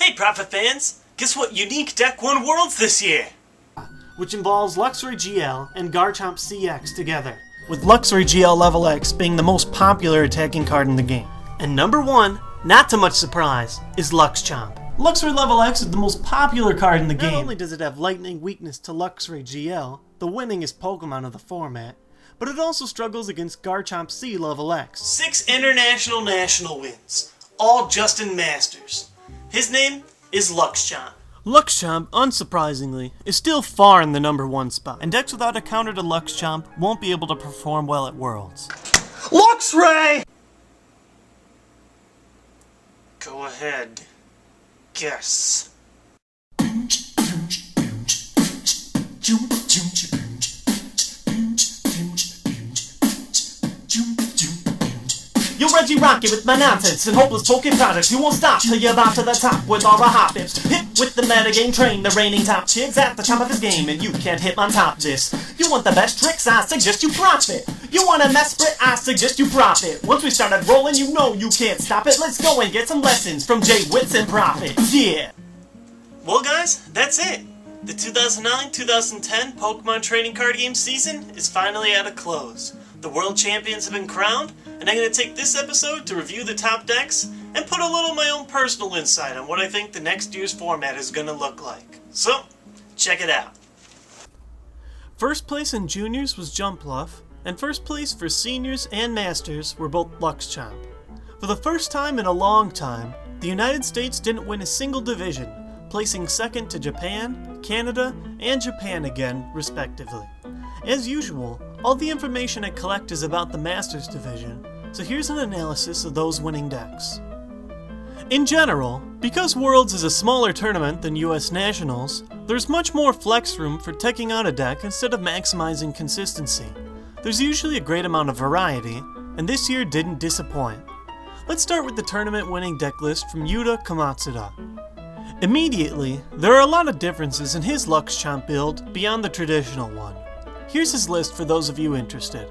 Hey Prof-It fans! Guess what unique deck won Worlds this year? Which involves Luxray GL and Garchomp CX together, with Luxray GL Level X being the most popular attacking card in the game. And number one, not to much surprise, is Luxchomp. Luxray Level X is the most popular card in the game. Not only does it have lightning weakness to Luxray GL, the winningest Pokemon of the format, but it also struggles against Garchomp C Level X. 6 international national wins, all just in Masters. His name is Luxchomp. Luxchomp, unsurprisingly, is still far in the number one spot, and decks without a counter to Luxchomp won't be able to perform well at Worlds. Luxray! Go ahead. Guess. You're Reggie Rocket with my nonsense and hopeless Poke products. You won't stop till you're about to the top with all the hot tips. Hit with the metagame train, the reigning top chicks at the top of this game, and you can't hit on top this. You want the best tricks? I suggest you Prof-It. You want a mess split? I suggest you Prof-It. Once we started rolling, you know you can't stop it. Let's go and get some lessons from JWittz and Prof-It. Yeah. Well guys, that's it. The 2009-2010 Pokemon trading card game season is finally at a close. The world champions have been crowned, and I'm going to take this episode to review the top decks and put a little of my own personal insight on what I think the next year's format is going to look like. So, check it out. First place in juniors was Jumpluff, and first place for seniors and masters were both Luxchomp. For the first time in a long time, the United States didn't win a single division, placing second to Japan, Canada, and Japan again, respectively. As usual, all the information I collect is about the Masters division, so here's an analysis of those winning decks. In general, because Worlds is a smaller tournament than US Nationals, there's much more flex room for taking out a deck instead of maximizing consistency. There's usually a great amount of variety, and this year didn't disappoint. Let's start with the tournament winning deck list from Yuta Komatsuda. Immediately, there are a lot of differences in his Luxchomp build beyond the traditional one. Here's his list for those of you interested.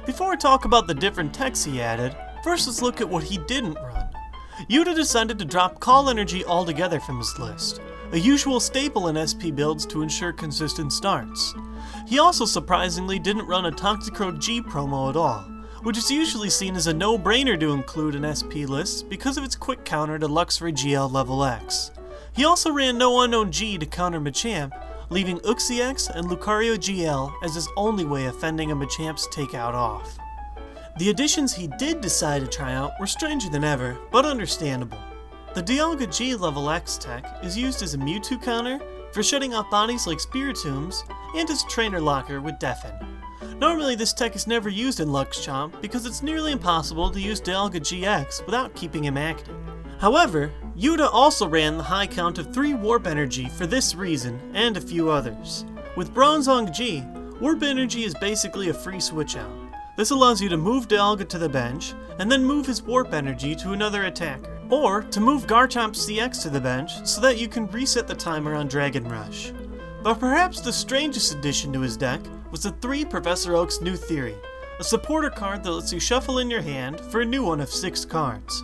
Before I talk about the different techs he added, first let's look at what he didn't run. Yuta decided to drop Call Energy altogether from his list, a usual staple in SP builds to ensure consistent starts. He also surprisingly didn't run a Toxicroak G promo at all, which is usually seen as a no-brainer to include in SP lists because of its quick counter to Luxray GL Level X. He also ran No Unknown G to counter Machamp, leaving Uxie-X and Lucario GL as his only way of fending a Machamp's takeout off. The additions he did decide to try out were stranger than ever, but understandable. The Dialga G Level X tech is used as a Mewtwo counter for shutting off bodies like Spiritombs, and as Trainer Locker with Deafen. Normally this tech is never used in Luxchomp because it's nearly impossible to use Dialga GX without keeping him active. However, Yuta also ran the high count of 3 Warp Energy for this reason, and a few others. With Bronzong G, Warp Energy is basically a free switch out. This allows you to move Dialga to the bench, and then move his Warp Energy to another attacker, or to move Garchomp CX to the bench so that you can reset the timer on Dragon Rush. But perhaps the strangest addition to his deck was the 3 Professor Oak's New Theory, a supporter card that lets you shuffle in your hand for a new one of 6 cards.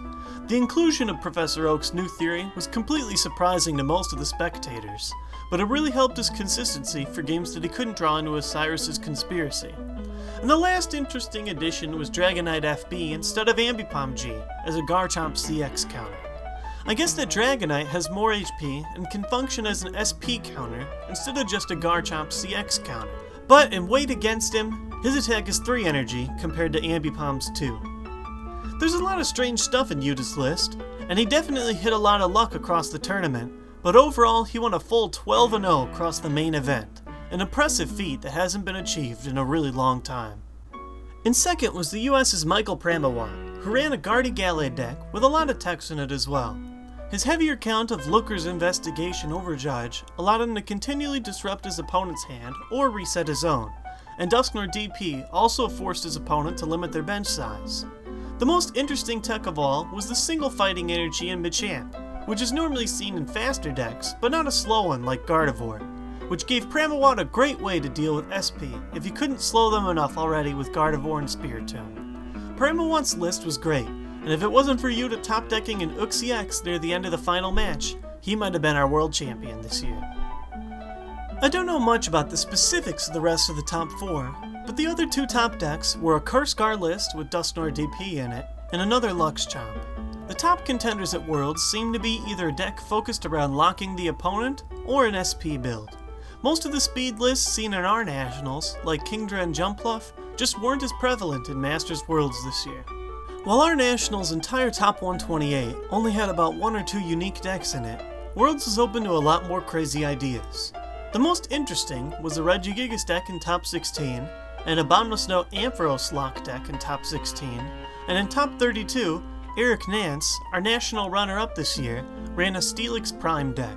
The inclusion of Professor Oak's New Theory was completely surprising to most of the spectators, but it really helped his consistency for games that he couldn't draw into Osiris's Conspiracy. And the last interesting addition was Dragonite FB instead of Ambipom G as a Garchomp CX counter. I guess that Dragonite has more HP and can function as an SP counter instead of just a Garchomp CX counter. But in weight against him, his attack is 3 energy compared to Ambipom's 2. There's a lot of strange stuff in Yuta's list, and he definitely hit a lot of luck across the tournament, but overall he won a full 12-0 across the main event, an impressive feat that hasn't been achieved in a really long time. In second was the US's Michael Pramawat, who ran a Gardeigale deck with a lot of techs in it as well. His heavier count of Looker's Investigation Overjudge allowed him to continually disrupt his opponent's hand or reset his own, and Dusknoir DP also forced his opponent to limit their bench size. The most interesting tech of all was the single fighting energy in Machamp, which is normally seen in faster decks, but not a slow one like Gardevoir, which gave Pramawat a great way to deal with SP if you couldn't slow them enough already with Gardevoir and Spiritomb. Pramawat's list was great, and if it wasn't for you to top decking an Uxie X near the end of the final match, he might have been our world champion this year. I don't know much about the specifics of the rest of the top 4, but the other 2 top decks were a Kurskar list with Dusknoir DP in it, and another Luxchamp. The top contenders at Worlds seem to be either a deck focused around locking the opponent, or an SP build. Most of the speed lists seen in our nationals, like Kingdra and Jumpluff, just weren't as prevalent in Masters Worlds this year. While our nationals' entire top 128 only had about 1 or 2 unique decks in it, Worlds was open to a lot more crazy ideas. The most interesting was the Regigigas deck in top 16, an Abomasnow Ampharos lock deck in top 16, and in top 32, Eric Nance, our national runner-up this year, ran a Steelix Prime deck.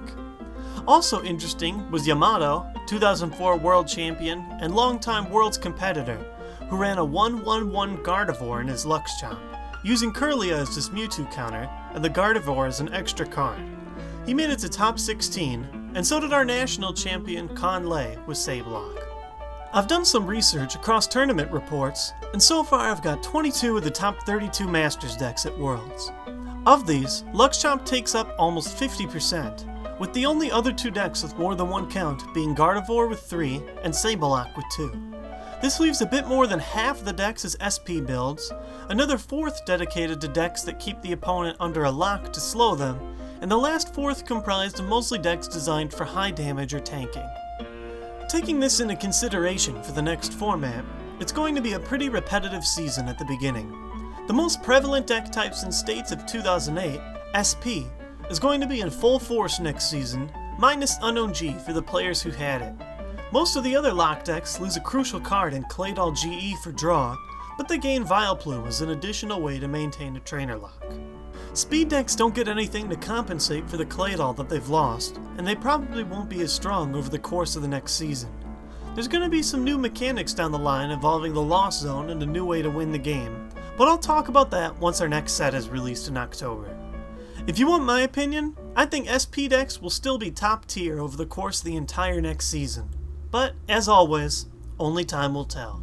Also interesting was Yamato, 2004 world champion and longtime Worlds competitor, who ran a 1/1/1 Gardevoir in his Luxchamp, using Kirlia as his Mewtwo counter and the Gardevoir as an extra card. He made it to top 16, and so did our national champion Con Lei with Sableye. I've done some research across tournament reports, and so far I've got 22 of the top 32 Masters decks at Worlds. Of these, Luxchamp takes up almost 50%, with the only other 2 decks with more than 1 count being Gardevoir with 3 and Sableye with 2. This leaves a bit more than half of the decks as SP builds, another 4th dedicated to decks that keep the opponent under a lock to slow them, and the last 4th comprised of mostly decks designed for high damage or tanking. Taking this into consideration for the next format, it's going to be a pretty repetitive season at the beginning. The most prevalent deck types in states of 2008, SP, is going to be in full force next season, minus Unknown G for the players who had it. Most of the other lock decks lose a crucial card in Claydol GE for draw, but they gain Vileplume as an additional way to maintain a trainer lock. Speed decks don't get anything to compensate for the Claydol that they've lost, and they probably won't be as strong over the course of the next season. There's going to be some new mechanics down the line involving the Lost Zone and a new way to win the game, but I'll talk about that once our next set is released in October. If you want my opinion, I think SP decks will still be top tier over the course of the entire next season. But, as always, only time will tell.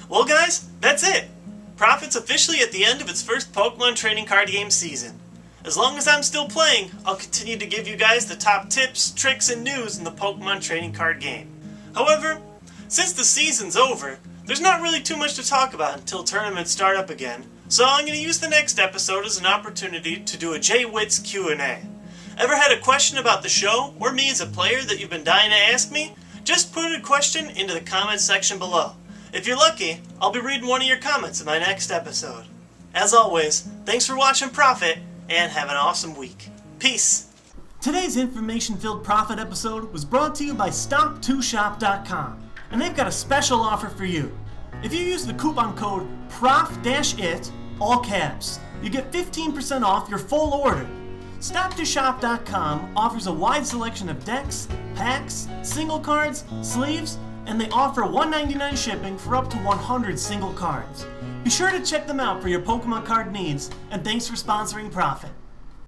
Well guys, that's it! Prof-It's officially at the end of its first Pokemon trading card game season. As long as I'm still playing, I'll continue to give you guys the top tips, tricks, and news in the Pokemon trading card game. However, since the season's over, there's not really too much to talk about until tournaments start up again, so I'm going to use the next episode as an opportunity to do a JWittz Q&A. Ever had a question about the show, or me as a player that you've been dying to ask me? Just put a question into the comments section below. If you're lucky, I'll be reading one of your comments in my next episode. As always, thanks for watching Prof-It, and have an awesome week. Peace! Today's information-filled Prof-It episode was brought to you by Stop2Shop.com, and they've got a special offer for you. If you use the coupon code PROF-IT, all caps, you get 15% off your full order. Stop2Shop.com offers a wide selection of decks, packs, single cards, sleeves, and they offer $1.99 shipping for up to 100 single cards. Be sure to check them out for your Pokemon card needs, and thanks for sponsoring Prof-It.